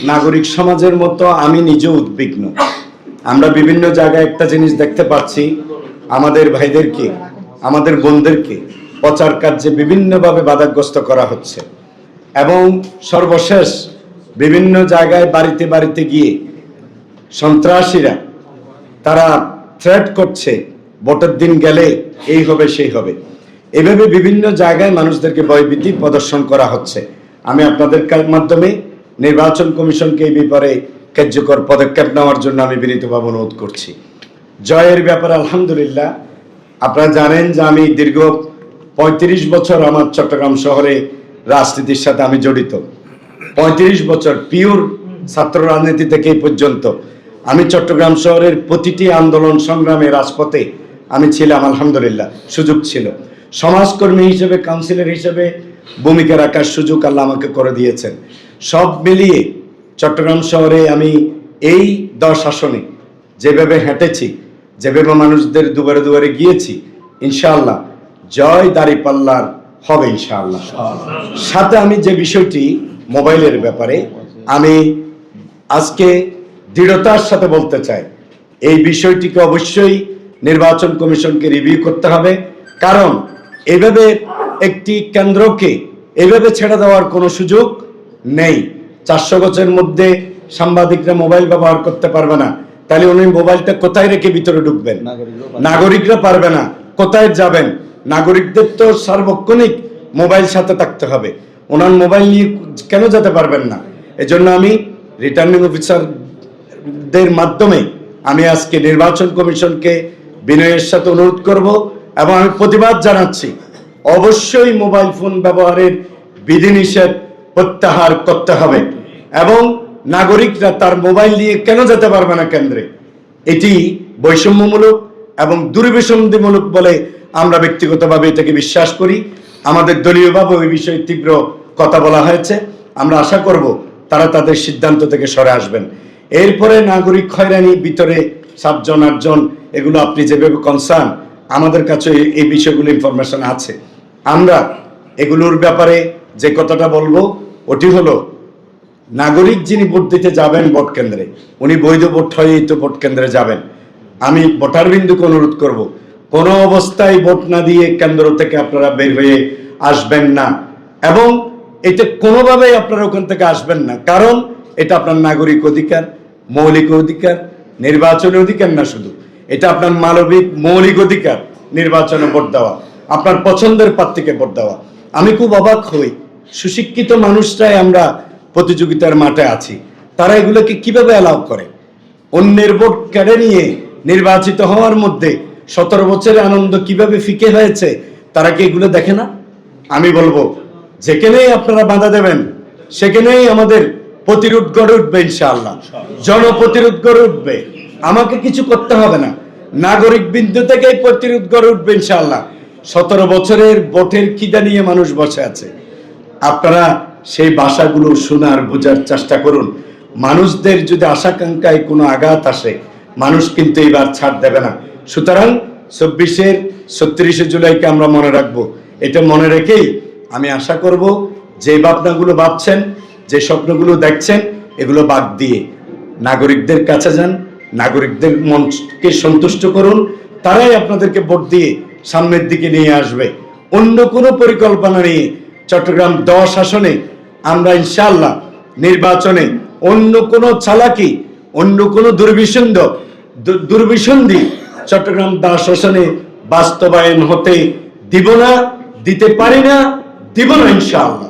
নাগরিক সমাজের মতো আমি নিজে উদ্বিগ্ন। আমরা বিভিন্ন জায়গায় একটা জিনিস দেখতে পাচ্ছি, আমাদের ভাইদেরকে, আমাদের বোনদেরকে প্রচার কার্যে বিভিন্নভাবে বাধাগ্রস্ত করা হচ্ছে এবং সর্বশেষ বিভিন্ন জায়গায় বাড়িতে বাড়িতে গিয়ে সন্ত্রাসীরা তারা থ্রেট করছে, ভোটের দিন গেলে এই হবে সেই হবে। এভাবে বিভিন্ন জায়গায় মানুষদেরকে ভয়ভীতি প্রদর্শন করা হচ্ছে। আমি আপনাদের মাধ্যমে নির্বাচন কমিশনকে এই ব্যাপারে কার্যকর পদক্ষেপ নেওয়ার জন্য আমি বিনীতভাবে অনুরোধ করছি। জয়ের ব্যাপারে আলহামদুলিল্লাহ, আপনারা জানেন যে আমি দীর্ঘ ৩৫ বছর আমার চট্টগ্রাম শহরে রাজনীতির সাথে আমি জড়িত। ৩৫ বছর পিওর ছাত্র রাজনীতি থেকে এই পর্যন্ত আমি চট্টগ্রাম শহরের প্রতিটি আন্দোলন সংগ্রামে রাজপথে আমি ছিলাম। আলহামদুলিল্লাহ, সুযোগ ছিল। সমাজকর্মী হিসেবে, কাউন্সিলর হিসেবে ভূমিকা রাখার সুযোগ আল্লাহ আমাকে করে দিয়েছেন। সব মিলিয়ে চট্টগ্রাম শহরে আমি এই 10 আসনে যেভাবে হেঁটেছি, যেভাবে মানুষদের দুয়ারে দুয়ারে গিয়েছি, ইনশাআল্লাহ জয় দাঁড়িপাল্লার হবে ইনশাআল্লাহ। সাথে আমি যে বিষয়টি মোবাইলের ব্যাপারে আমি আজকে দৃঢ়তার সাথে বলতে চাই, এই বিষয়টিকে অবশ্যই নির্বাচন কমিশনকে রিভিউ করতে হবে। কারণ এভাবে একটি কেন্দ্রকে এভাবে ছেড়ে দেওয়ার কোনো সুযোগ নেই। 400 গজের মধ্যে সাংবাদিকরা মোবাইল ব্যবহার করতে পারবে না, তাহলে উনি মোবাইলটা কোথায় রেখে ভিতরে ঢুকবেন? নাগরিকরা পারবে না, কোথায় যাবেন? নাগরিকদের তো সার্বক্ষণিক মোবাইল সাথে থাকতে হবে, ওনার মোবাইল নিয়ে কেন যেতে পারবেন না? এজন্য আমি রিটার্নিং অফিসারদের মাধ্যমে আমি আজকে নির্বাচন কমিশনকে বিনয়ের সাথে অনুরোধ করব এবং আমি প্রতিবাদ জানাচ্ছি, অবশ্যই মোবাইল ফোন ব্যবহারের বিধিনিষেধ প্রত্যাহার করতে হবে এবং নাগরিকরা তার মোবাইল নিয়ে কেন যেতে পারবে না কেন্দ্রে? এটি বৈষম্যমূলক এবং দুর্বিসন্ধিমূলক বলে আমরা ব্যক্তিগতভাবে এটাকে বিশ্বাস করি। আমাদের দলীয়ভাবে ওই বিষয়ে তীব্র কথা বলা হয়েছে। আমরা আশা করব তারা তাদের সিদ্ধান্ত থেকে সরে আসবেন। এরপরে নাগরিক হয়রানি, ভিতরে 7 জন 8 জন, এগুলো আপনি যেভাবে কনসার্ন, আমাদের কাছে এই বিষয়গুলো ইনফরমেশন আছে। আমরা এগুলোর ব্যাপারে যে কথাটা বলবো ওটি হলো, নাগরিক যিনি ভোট দিতে যাবেন ভোট কেন্দ্রে, উনি বৈধ ভোট হয়েই তো ভোট কেন্দ্রে যাবেন। আমি ভোটার বিন্দুকে অনুরোধ করব, কোনো অবস্থায় ভোট না দিয়ে কেন্দ্র থেকে আপনারা বের হয়ে আসবেন না এবং এটা কোনোভাবেই আপনারা ওখান থেকে আসবেন না। কারণ এটা আপনার নাগরিক অধিকার, মৌলিক অধিকার, নির্বাচনী অধিকার না শুধু, এটা আপনার মানবিক মৌলিক অধিকার নির্বাচনে ভোট দেওয়া, আপনার পছন্দের প্রার্থীকে ভোট দেওয়া। আমি খুব অবাক হই, সুশিক্ষিত মানুষরাই আমরা প্রতিযোগিতার মাঠে আছি, তারা এগুলোকে কিভাবে অ্যালাউ করে? অন্যের ভোট কেড়ে নিয়ে নির্বাচিত হওয়ার মধ্যে 17 বছরের আনন্দ কিভাবে ফিকে হয়েছে, তারা কি এগুলো দেখে না? আমি বলবো, যেখানেই আপনারা বাধা দেবেন সেখানেই আমাদের প্রতিরোধ গড়ে উঠবে ইনশাআল্লাহ, জনপ্রতিরোধ গড়ে উঠবে। আমাকে কিছু করতে হবে না, নাগরিক বিন্দু থেকেই প্রতিরোধ গড়ে উঠবে ইনশাআল্লাহ। 17 বছরের ভোটের খিদা নিয়ে মানুষ বসে আছে, আপনারা সেই ভাষাগুলো শোনার বোঝার চেষ্টা করুন। মানুষদের যদি আশাকাঙ্ক্ষায় কোনো আঘাত আসে, মানুষ কিন্তু এবার ছাড় দেবে না। সুতরাং 24-এর 36শে জুলাইকে আমরা মনে রাখবো। এটা মনে রেখেই আমি আশা করব, যে ভাবনাগুলো ভাবছেন, যে স্বপ্নগুলো দেখছেন, এগুলো বাদ দিয়ে নাগরিকদের কাছে যান, নাগরিকদের মনকে সন্তুষ্ট করুন, তারাই আপনাদেরকে ভোট দিয়ে সামনের দিকে নিয়ে আসবে। অন্য কোনো পরিকল্পনা নিয়ে চট্টগ্রাম 10 আসনে আমরা ইনশাআল্লাহ নির্বাচনে অন্য কোনো চালাকি, অন্য কোনো দুর্বিসন্ধি চট্টগ্রাম 10 আসনে বাস্তবায়ন হতে দিব না, দিতে পারি না, দিব না ইনশাআল্লাহ।